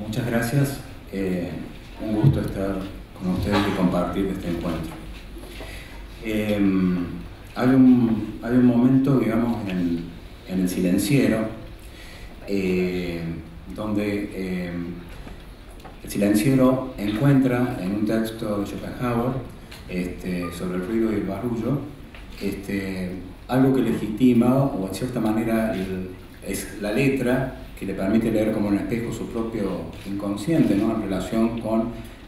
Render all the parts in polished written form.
Muchas gracias. Un gusto estar con ustedes y compartir este encuentro. Hay un momento, digamos, en el silenciero, donde el silenciero encuentra en un texto de Schopenhauer sobre el ruido y el barullo algo que legitima, o en cierta manera es la letra que le permite leer como un espejo su propio inconsciente, ¿no? En relación con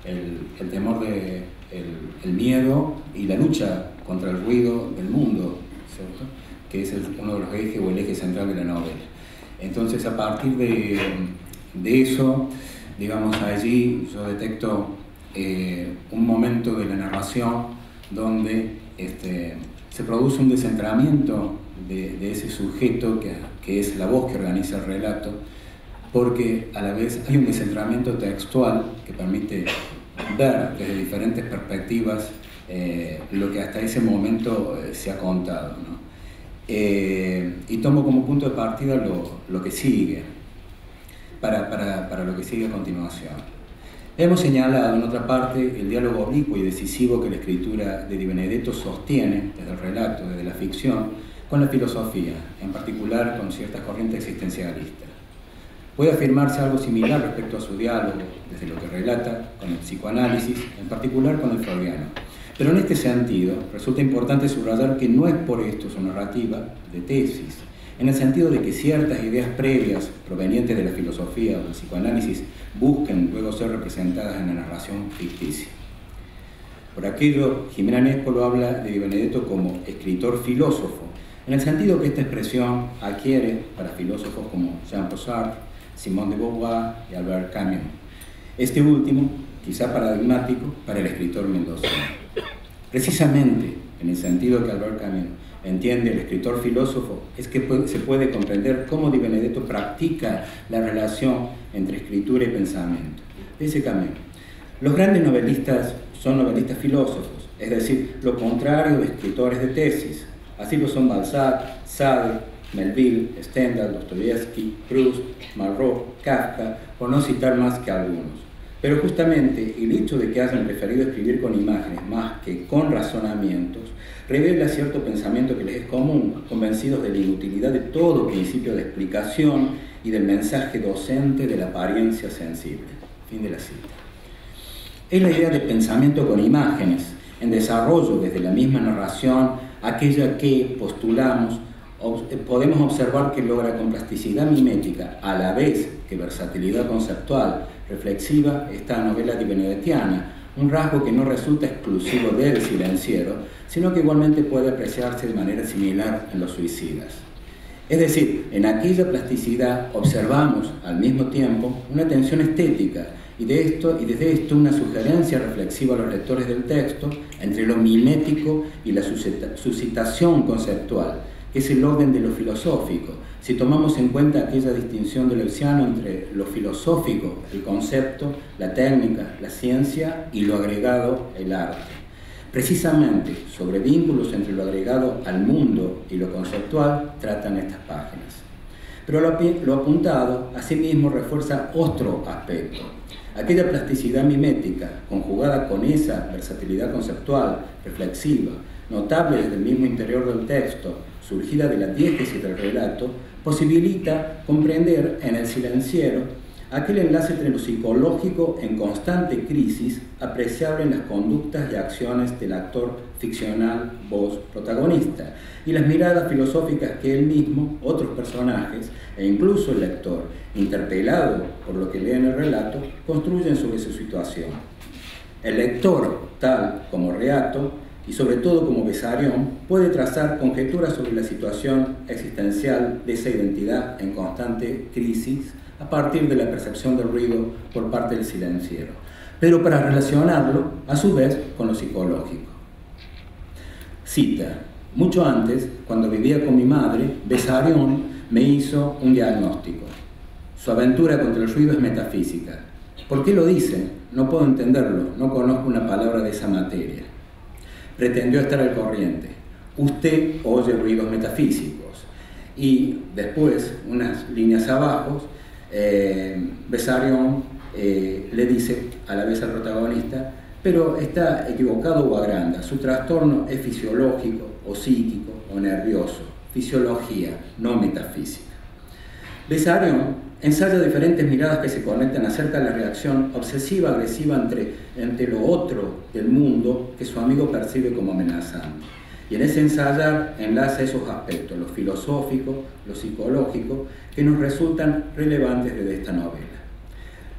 el temor el miedo y la lucha contra el ruido del mundo, ¿cierto? Que es uno de los ejes o el eje central de la novela. Entonces, a partir de eso, digamos, allí yo detecto un momento de la narración donde se produce un descentramiento de ese sujeto que es la voz que organiza el relato, porque a la vez hay un descentramiento textual que permite ver desde diferentes perspectivas lo que hasta ese momento se ha contado, ¿no? Y tomo como punto de partida lo que sigue, para lo que sigue a continuación. Hemos señalado en otra parte el diálogo oblicuo y decisivo que la escritura de Di Benedetto sostiene desde el relato, desde la ficción, con la filosofía, en particular con ciertas corrientes existencialistas. Puede afirmarse algo similar respecto a su diálogo, desde lo que relata con el psicoanálisis, en particular con el freudiano. Pero en este sentido, resulta importante subrayar que no es por esto su narrativa de tesis, en el sentido de que ciertas ideas previas provenientes de la filosofía o del psicoanálisis busquen luego ser representadas en la narración ficticia. Por aquello, Jimena Nespolo habla de Di Benedetto como escritor-filósofo, en el sentido que esta expresión adquiere para filósofos como Jean-Paul Sartre, Simone de Beauvoir y Albert Camus. Este último, quizá paradigmático para el escritor mendocino. Precisamente en el sentido que Albert Camus entiende el escritor filósofo, es que se puede comprender cómo Di Benedetto practica la relación entre escritura y pensamiento. Dice Camus: los grandes novelistas son novelistas filósofos, es decir, lo contrario de escritores de tesis. Así lo son Balzac, Sade, Melville, Stendhal, Dostoyevsky, Proust, Malraux, Kafka, por no citar más que algunos. Pero justamente el hecho de que hayan preferido escribir con imágenes más que con razonamientos revela cierto pensamiento que les es común, convencidos de la inutilidad de todo principio de explicación y del mensaje docente de la apariencia sensible. Fin de la cita. Es la idea de pensamiento con imágenes, en desarrollo desde la misma narración, aquella que postulamos, podemos observar que logra con plasticidad mimética, a la vez que versatilidad conceptual, reflexiva, esta novela dibenedettiana, un rasgo que no resulta exclusivo del silenciero, sino que igualmente puede apreciarse de manera similar en los suicidas. Es decir, en aquella plasticidad observamos al mismo tiempo una tensión estética, y desde esto una sugerencia reflexiva a los lectores del texto entre lo mimético y la suscitación conceptual, que es el orden de lo filosófico, si tomamos en cuenta aquella distinción de Leuciano entre lo filosófico, el concepto, la técnica, la ciencia, y lo agregado, el arte. Precisamente sobre vínculos entre lo agregado al mundo y lo conceptual tratan estas páginas. Pero lo apuntado asimismo refuerza otro aspecto. Aquella plasticidad mimética, conjugada con esa versatilidad conceptual, reflexiva, notable desde el mismo interior del texto, surgida de la diégesis del relato, posibilita comprender en el silenciero aquel enlace entre lo psicológico en constante crisis, apreciable en las conductas y acciones del actor ficcional, voz protagonista, y las miradas filosóficas que él mismo, otros personajes e incluso el lector, interpelado por lo que lee en el relato, construyen sobre su situación. El lector, tal como Reato, y sobre todo como Bessarion, puede trazar conjeturas sobre la situación existencial de esa identidad en constante crisis a partir de la percepción del ruido por parte del silenciero, pero para relacionarlo, a su vez, con lo psicológico. Cita: mucho antes, cuando vivía con mi madre, Bessarion me hizo un diagnóstico. Su aventura contra el ruido es metafísica. ¿Por qué lo dice? No puedo entenderlo, no conozco una palabra de esa materia. Pretendió estar al corriente. Usted oye ruidos metafísicos. Y después, unas líneas abajo, Bessarion le dice a la vez al protagonista: pero está equivocado o agranda, su trastorno es fisiológico o psíquico o nervioso, fisiología, no metafísica. Bessarion ensaya diferentes miradas que se conectan acerca de la reacción obsesiva-agresiva entre lo otro del mundo que su amigo percibe como amenazante. Y en ese ensayar enlaza esos aspectos, lo filosófico, lo psicológico, que nos resultan relevantes desde esta novela.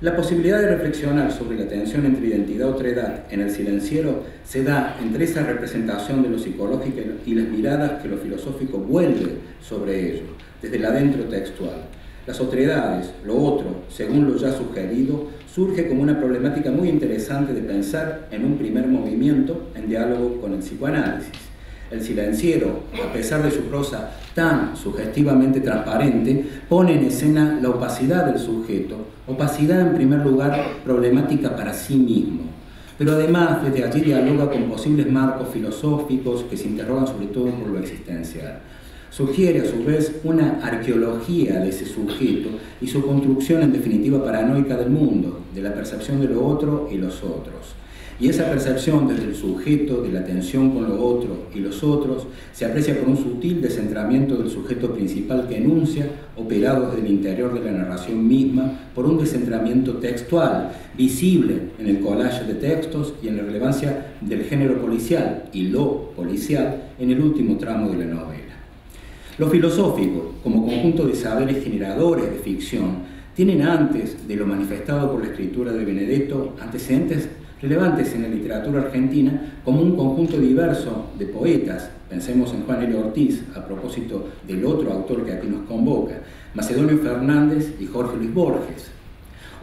La posibilidad de reflexionar sobre la tensión entre identidad y otredad en El silenciero se da entre esa representación de lo psicológico y las miradas que lo filosófico vuelve sobre ello, desde el adentro textual. Las otredades, lo otro, según lo ya sugerido, surge como una problemática muy interesante de pensar en un primer movimiento en diálogo con el psicoanálisis. El silenciero, a pesar de su prosa tan sugestivamente transparente, pone en escena la opacidad del sujeto, opacidad en primer lugar problemática para sí mismo, pero además desde allí dialoga con posibles marcos filosóficos que se interrogan sobre todo por lo existencial. Sugiere a su vez una arqueología de ese sujeto y su construcción en definitiva paranoica del mundo, de la percepción de lo otro y los otros. Y esa percepción desde el sujeto, de la tensión con lo otro y los otros, se aprecia por un sutil descentramiento del sujeto principal que enuncia, operado desde el interior de la narración misma, por un descentramiento textual, visible en el collage de textos y en la relevancia del género policial y lo policial en el último tramo de la novela. Lo filosófico, como conjunto de saberes generadores de ficción, tienen antes de lo manifestado por la escritura de Benedetto antecedentes relevantes en la literatura argentina como un conjunto diverso de poetas. Pensemos en Juan L. Ortiz, a propósito del otro autor que aquí nos convoca, Macedonio Fernández y Jorge Luis Borges.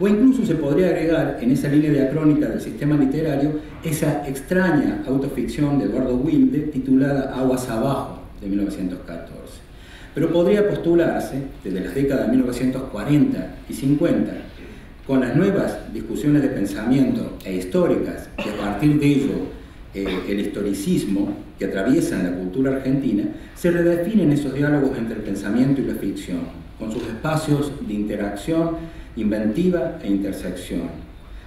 O incluso se podría agregar en esa línea diacrónica del sistema literario esa extraña autoficción de Eduardo Wilde titulada Aguas abajo, de 1914. Pero podría postularse, desde las décadas de 1940 y 50, con las nuevas discusiones de pensamiento e históricas, y a partir de ello el historicismo que atraviesan la cultura argentina, se redefinen esos diálogos entre el pensamiento y la ficción, con sus espacios de interacción, inventiva e intersección.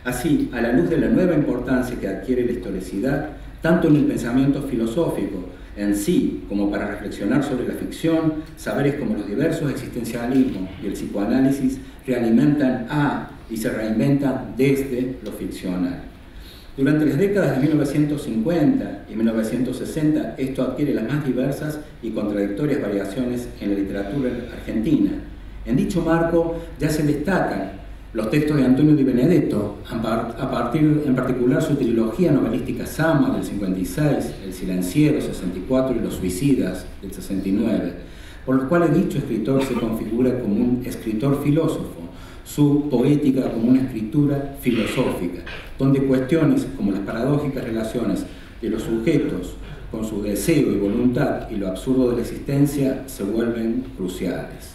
Así, a la luz de la nueva importancia que adquiere la historicidad, tanto en el pensamiento filosófico en sí, como para reflexionar sobre la ficción, saberes como los diversos existencialismos y el psicoanálisis realimentan y se reinventan desde lo ficcional. Durante las décadas de 1950 y 1960, esto adquiere las más diversas y contradictorias variaciones en la literatura argentina. En dicho marco ya se destacan los textos de Antonio Di Benedetto, en particular su trilogía novelística Sama del 56, El silenciero 64 y Los suicidas del 69, por los cuales dicho escritor se configura como un escritor filósofo, su poética como una escritura filosófica, donde cuestiones como las paradójicas relaciones de los sujetos con su deseo y voluntad y lo absurdo de la existencia se vuelven cruciales.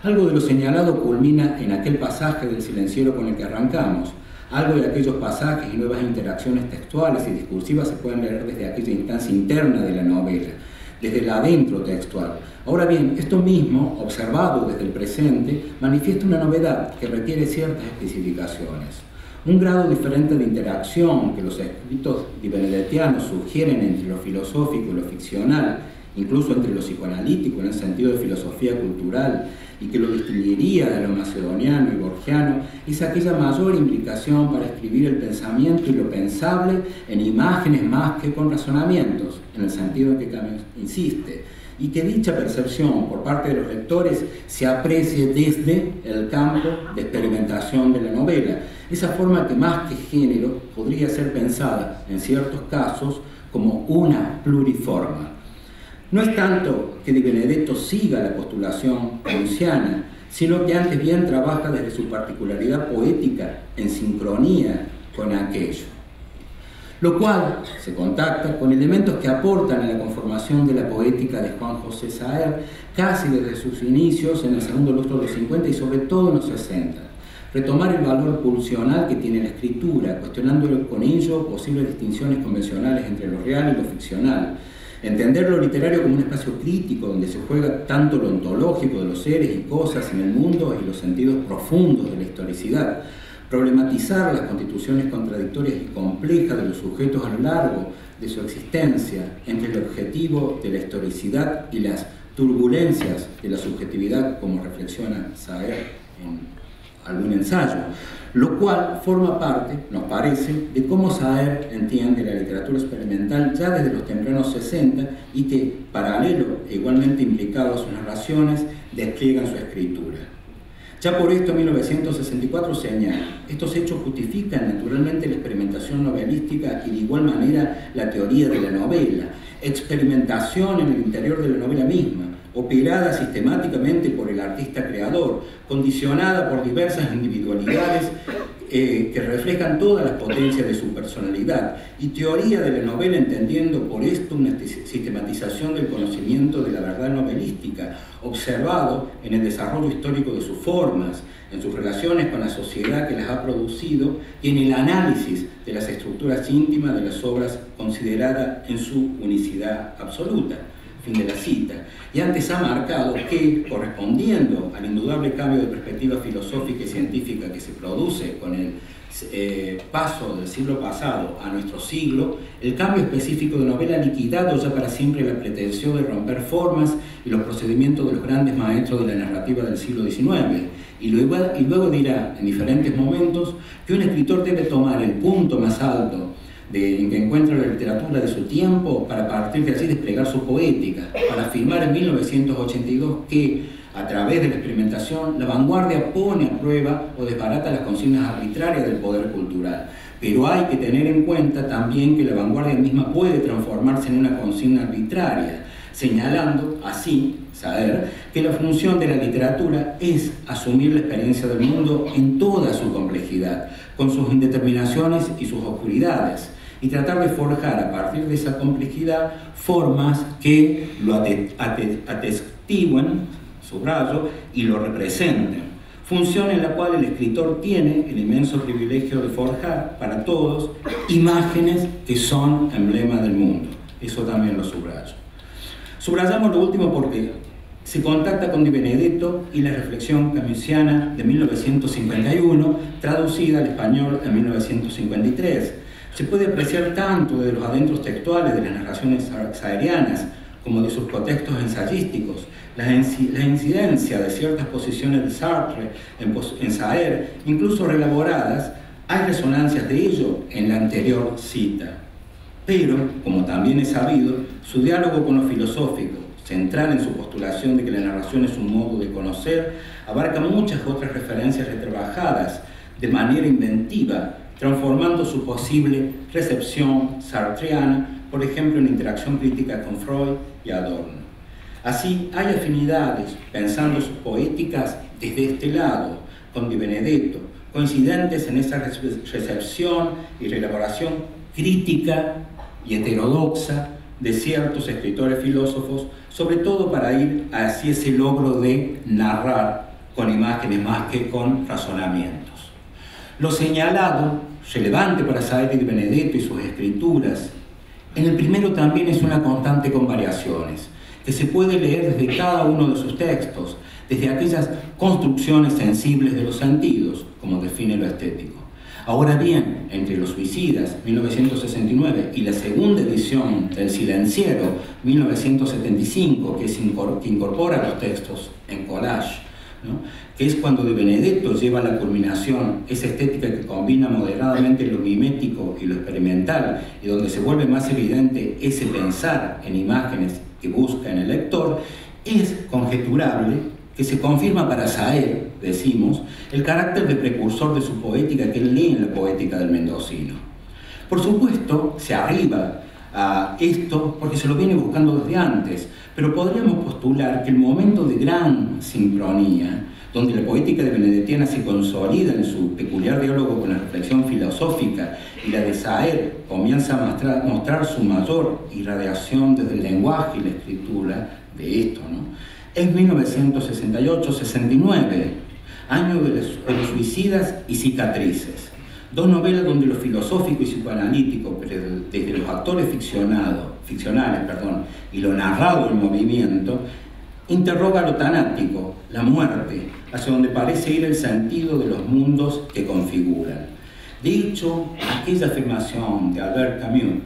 Algo de lo señalado culmina en aquel pasaje del silenciero con el que arrancamos. Algo de aquellos pasajes y nuevas interacciones textuales y discursivas se pueden leer desde aquella instancia interna de la novela, desde el adentro textual. Ahora bien, esto mismo, observado desde el presente, manifiesta una novedad que requiere ciertas especificaciones. Un grado diferente de interacción que los escritos benedettianos sugieren entre lo filosófico y lo ficcional, incluso entre lo psicoanalítico en el sentido de filosofía cultural, y que lo distinguiría de lo macedoniano y borgiano, es aquella mayor implicación para escribir el pensamiento y lo pensable en imágenes más que con razonamientos, en el sentido en que Camus insiste, y que dicha percepción por parte de los lectores se aprecie desde el campo de experimentación de la novela, esa forma que más que género podría ser pensada en ciertos casos como una pluriforma. No es tanto que Di Benedetto siga la postulación prusiana, sino que antes bien trabaja desde su particularidad poética en sincronía con aquello, lo cual se contacta con elementos que aportan a la conformación de la poética de Juan José Saer casi desde sus inicios en el segundo lustro de los 50 y sobre todo en los 60. Retomar el valor pulsional que tiene la escritura, cuestionando con ello posibles distinciones convencionales entre lo real y lo ficcional. Entender lo literario como un espacio crítico donde se juega tanto lo ontológico de los seres y cosas en el mundo y los sentidos profundos de la historicidad, problematizar las constituciones contradictorias y complejas de los sujetos a lo largo de su existencia, entre el objetivo de la historicidad y las turbulencias de la subjetividad, como reflexiona Saer en algún ensayo, lo cual forma parte, nos parece, de cómo Saer entiende la literatura experimental ya desde los tempranos 60 y que, paralelo e igualmente implicado a sus narraciones, despliegan su escritura. Ya por esto, en 1964 señala: estos hechos justifican naturalmente la experimentación novelística y de igual manera la teoría de la novela, experimentación en el interior de la novela misma, operada sistemáticamente por el artista creador, condicionada por diversas individualidades que reflejan todas las potencias de su personalidad, y teoría de la novela entendiendo por esto una sistematización del conocimiento de la verdad novelística, observado en el desarrollo histórico de sus formas, en sus relaciones con la sociedad que las ha producido y en el análisis de las estructuras íntimas de las obras consideradas en su unicidad absoluta. Fin de la cita. Y antes ha marcado que, correspondiendo al indudable cambio de perspectiva filosófica y científica que se produce con el paso del siglo pasado a nuestro siglo, el cambio específico de novela ha liquidado ya para siempre la pretensión de romper formas y los procedimientos de los grandes maestros de la narrativa del siglo XIX. Y luego dirá en diferentes momentos que un escritor debe tomar el punto más alto en que encuentra la literatura de su tiempo para partir de allí desplegar su poética, para afirmar en 1982 que, a través de la experimentación, la vanguardia pone a prueba o desbarata las consignas arbitrarias del poder cultural. Pero hay que tener en cuenta también que la vanguardia misma puede transformarse en una consigna arbitraria, señalando así Saer que la función de la literatura es asumir la experiencia del mundo en toda su complejidad, con sus indeterminaciones y sus oscuridades, y tratar de forjar a partir de esa complejidad formas que lo atestiguen, subrayo, y lo representen. Función en la cual el escritor tiene el inmenso privilegio de forjar para todos imágenes que son emblema del mundo. Eso también lo subrayo. Subrayamos lo último porque se contacta con Di Benedetto y la reflexión camusiana de 1951, traducida al español en 1953. Se puede apreciar tanto de los adentros textuales de las narraciones saerianas como de sus contextos ensayísticos, la incidencia de ciertas posiciones de Sartre en Saer, incluso reelaboradas. Hay resonancias de ello en la anterior cita. Pero, como también es sabido, su diálogo con lo filosófico, central en su postulación de que la narración es un modo de conocer, abarca muchas otras referencias retrabajadas de manera inventiva, transformando su posible recepción sartreana, por ejemplo, en interacción crítica con Freud y Adorno. Así, hay afinidades, pensando sus poéticas desde este lado, con Di Benedetto, coincidentes en esa recepción y reelaboración crítica y heterodoxa de ciertos escritores filósofos, sobre todo para ir hacia ese logro de narrar con imágenes más que con razonamientos. Lo señalado, relevante para Saer y Di Benedetto y sus escrituras, en el primero también es una constante con variaciones, que se puede leer desde cada uno de sus textos, desde aquellas construcciones sensibles de los sentidos, como define lo estético. Ahora bien, entre Los Suicidas, 1969, y la segunda edición del Silenciero, 1975, que incorpora los textos en collage, ¿no?, que es cuando Di Benedetto lleva a la culminación esa estética que combina moderadamente lo mimético y lo experimental, y donde se vuelve más evidente ese pensar en imágenes que busca en el lector, es conjeturable que se confirma para Saer, decimos, el carácter de precursor de su poética que él lee en la poética del mendocino. Por supuesto, se arriba a esto porque se lo viene buscando desde antes, pero podríamos postular que el momento de gran sincronía, donde la poética de benedettiana se consolida en su peculiar diálogo con la reflexión filosófica y la de Saer comienza a mostrar su mayor irradiación desde el lenguaje y la escritura de esto, ¿no?, es 1968-69, año de los Suicidas y Cicatrices. Dos novelas donde lo filosófico y psicoanalítico, pero desde los actores ficcionales, y lo narrado en movimiento, interroga lo tanático, la muerte, hacia donde parece ir el sentido de los mundos que configuran. De hecho, aquella afirmación de Albert Camus,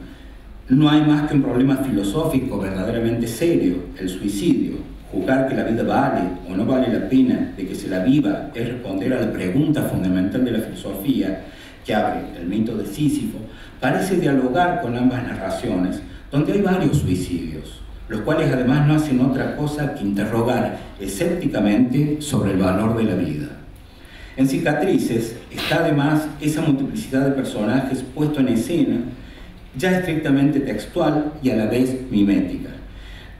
no hay más que un problema filosófico verdaderamente serio, el suicidio. Juzgar que la vida vale o no vale la pena de que se la viva es responder a la pregunta fundamental de la filosofía que abre el mito de Sísifo, parece dialogar con ambas narraciones, donde hay varios suicidios, los cuales además no hacen otra cosa que interrogar escépticamente sobre el valor de la vida. En Cicatrices está además esa multiplicidad de personajes puesto en escena, ya estrictamente textual y a la vez mimética,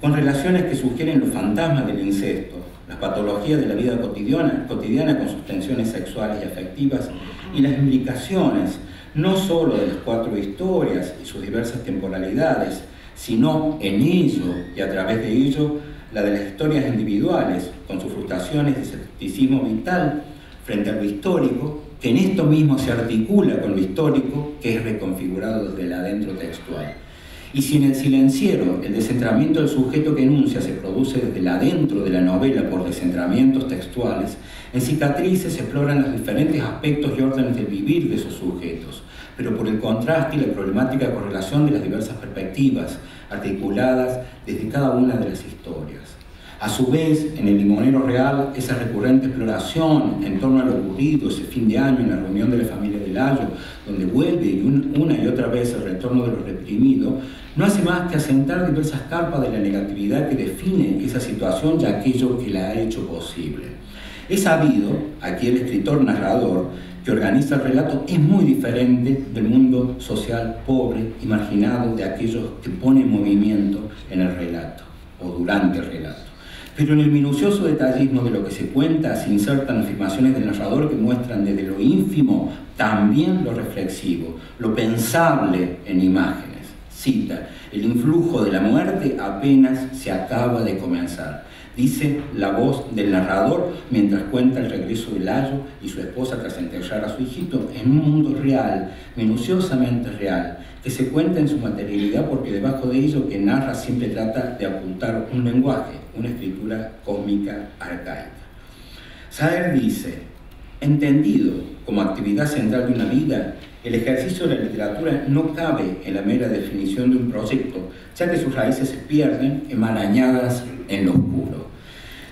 con relaciones que sugieren los fantasmas del incesto, las patologías de la vida cotidiana con sus tensiones sexuales y afectivas, y las implicaciones no solo de las 4 historias y sus diversas temporalidades, sino en ello y a través de ello la de las historias individuales, con sus frustraciones de escepticismo vital frente a lo histórico, que en esto mismo se articula con lo histórico, que es reconfigurado desde el adentro textual. Y si en El silenciero el descentramiento del sujeto que enuncia se produce desde el adentro de la novela por descentramientos textuales, en Cicatrices se exploran los diferentes aspectos y órdenes del vivir de esos sujetos, pero por el contraste y la problemática correlación de las diversas perspectivas articuladas desde cada una de las historias. A su vez, en El limonero real, esa recurrente exploración en torno a lo ocurrido ese fin de año en la reunión de la familia de Layo, donde vuelve una y otra vez el retorno de lo reprimido, no hace más que asentar diversas capas de la negatividad que define esa situación y aquello que la ha hecho posible. Es sabido, aquí el escritor narrador, que organiza el relato es muy diferente del mundo social pobre y marginado de aquellos que pone en movimiento en el relato o durante el relato. Pero en el minucioso detallismo de lo que se cuenta se insertan afirmaciones del narrador que muestran desde lo ínfimo también lo reflexivo, lo pensable en imágenes. Cita: el influjo de la muerte apenas se acaba de comenzar. Dice la voz del narrador mientras cuenta el regreso de Layo y su esposa tras enterrar a su hijito en un mundo real, minuciosamente real, que se cuenta en su materialidad porque debajo de ello que narra siempre trata de ocultar un lenguaje, una escritura cósmica arcaica. Saer dice: entendido como actividad central de una vida, el ejercicio de la literatura no cabe en la mera definición de un proyecto, ya que sus raíces se pierden enmarañadas en lo oscuro.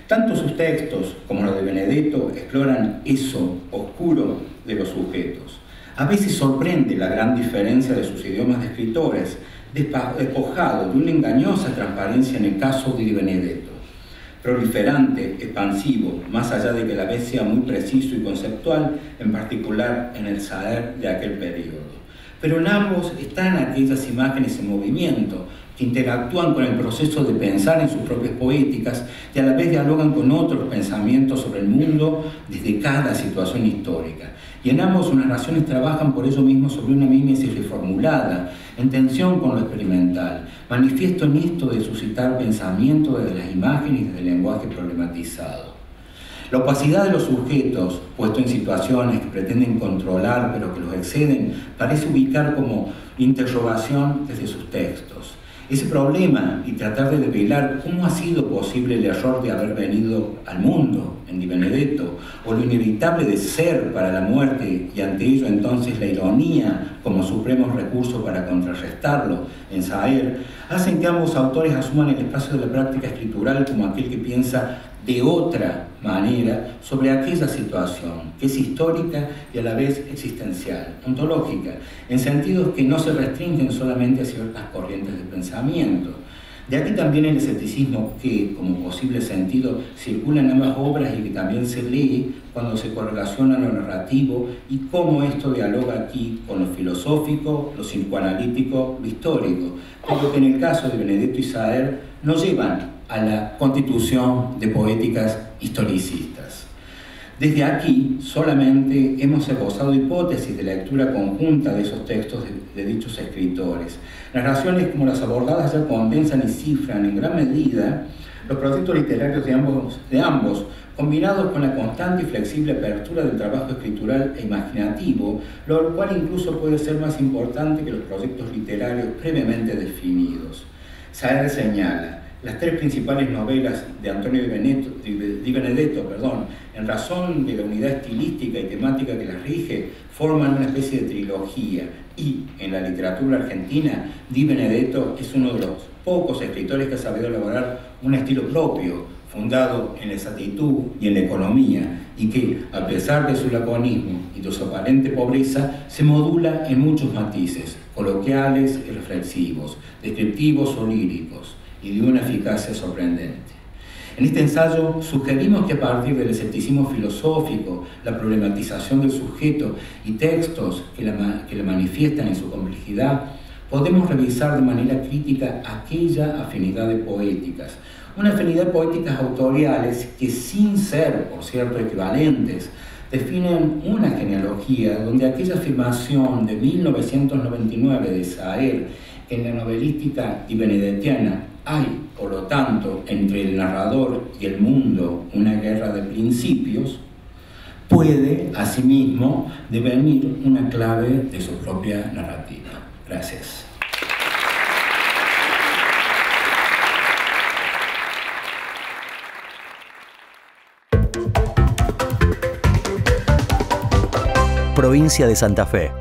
Tanto sus textos como los de Benedetto exploran eso oscuro de los sujetos. A veces sorprende la gran diferencia de sus idiomas de escritores, despojado de una engañosa transparencia en el caso de Benedetto, proliferante, expansivo, más allá de que a la vez sea muy preciso y conceptual, en particular en el Saer de aquel periodo. Pero en ambos están aquellas imágenes en movimiento, que interactúan con el proceso de pensar en sus propias poéticas y a la vez dialogan con otros pensamientos sobre el mundo desde cada situación histórica. Y en ambos sus narraciones trabajan por ello mismo sobre una mímesis reformulada, en tensión con lo experimental, manifiesto en esto de suscitar pensamiento desde las imágenes y desde el lenguaje problematizado. La opacidad de los sujetos, puesto en situaciones que pretenden controlar pero que los exceden, parece ubicar como interrogación desde sus textos. Ese problema y tratar de develar cómo ha sido posible el error de haber venido al mundo en Di Benedetto, o lo inevitable de ser para la muerte y ante ello entonces la ironía como supremo recurso para contrarrestarlo en Saer, hacen que ambos autores asuman el espacio de la práctica escritural como aquel que piensa de otra manera sobre aquella situación, que es histórica y a la vez existencial, ontológica, en sentidos que no se restringen solamente a ciertas corrientes de pensamiento. De aquí también el escepticismo que, como posible sentido, circula en ambas obras y que también se lee cuando se correlaciona lo narrativo y cómo esto dialoga aquí con lo filosófico, lo psicoanalítico, lo histórico, pero que en el caso de Benedetto y Saer nos llevan a la constitución de poéticas historicistas. Desde aquí solamente hemos esbozado hipótesis de lectura conjunta de esos textos de dichos escritores. Narraciones como las abordadas ya condensan y cifran en gran medida los proyectos literarios de ambos, combinados con la constante y flexible apertura del trabajo escritural e imaginativo, lo cual incluso puede ser más importante que los proyectos literarios previamente definidos. Saer señala: Las tres principales novelas de Antonio Di Benedetto, en razón de la unidad estilística y temática que las rige, forman una especie de trilogía. Y en la literatura argentina, Di Benedetto es uno de los pocos escritores que ha sabido elaborar un estilo propio, fundado en la exactitud y en la economía, y que, a pesar de su laconismo y de su aparente pobreza, se modula en muchos matices, coloquiales y reflexivos, descriptivos o líricos, y de una eficacia sorprendente. En este ensayo sugerimos que a partir del escepticismo filosófico, la problematización del sujeto y textos que la manifiestan en su complejidad, podemos revisar de manera crítica aquella afinidad de poéticas, una afinidad de poéticas autoriales que, sin ser, por cierto, equivalentes, definen una genealogía donde aquella afirmación de 1999 de Saer en la novelística dibenedettiana hay, por lo tanto, entre el narrador y el mundo una guerra de principios, puede, asimismo, devenir una clave de su propia narrativa. Gracias. Provincia de Santa Fe.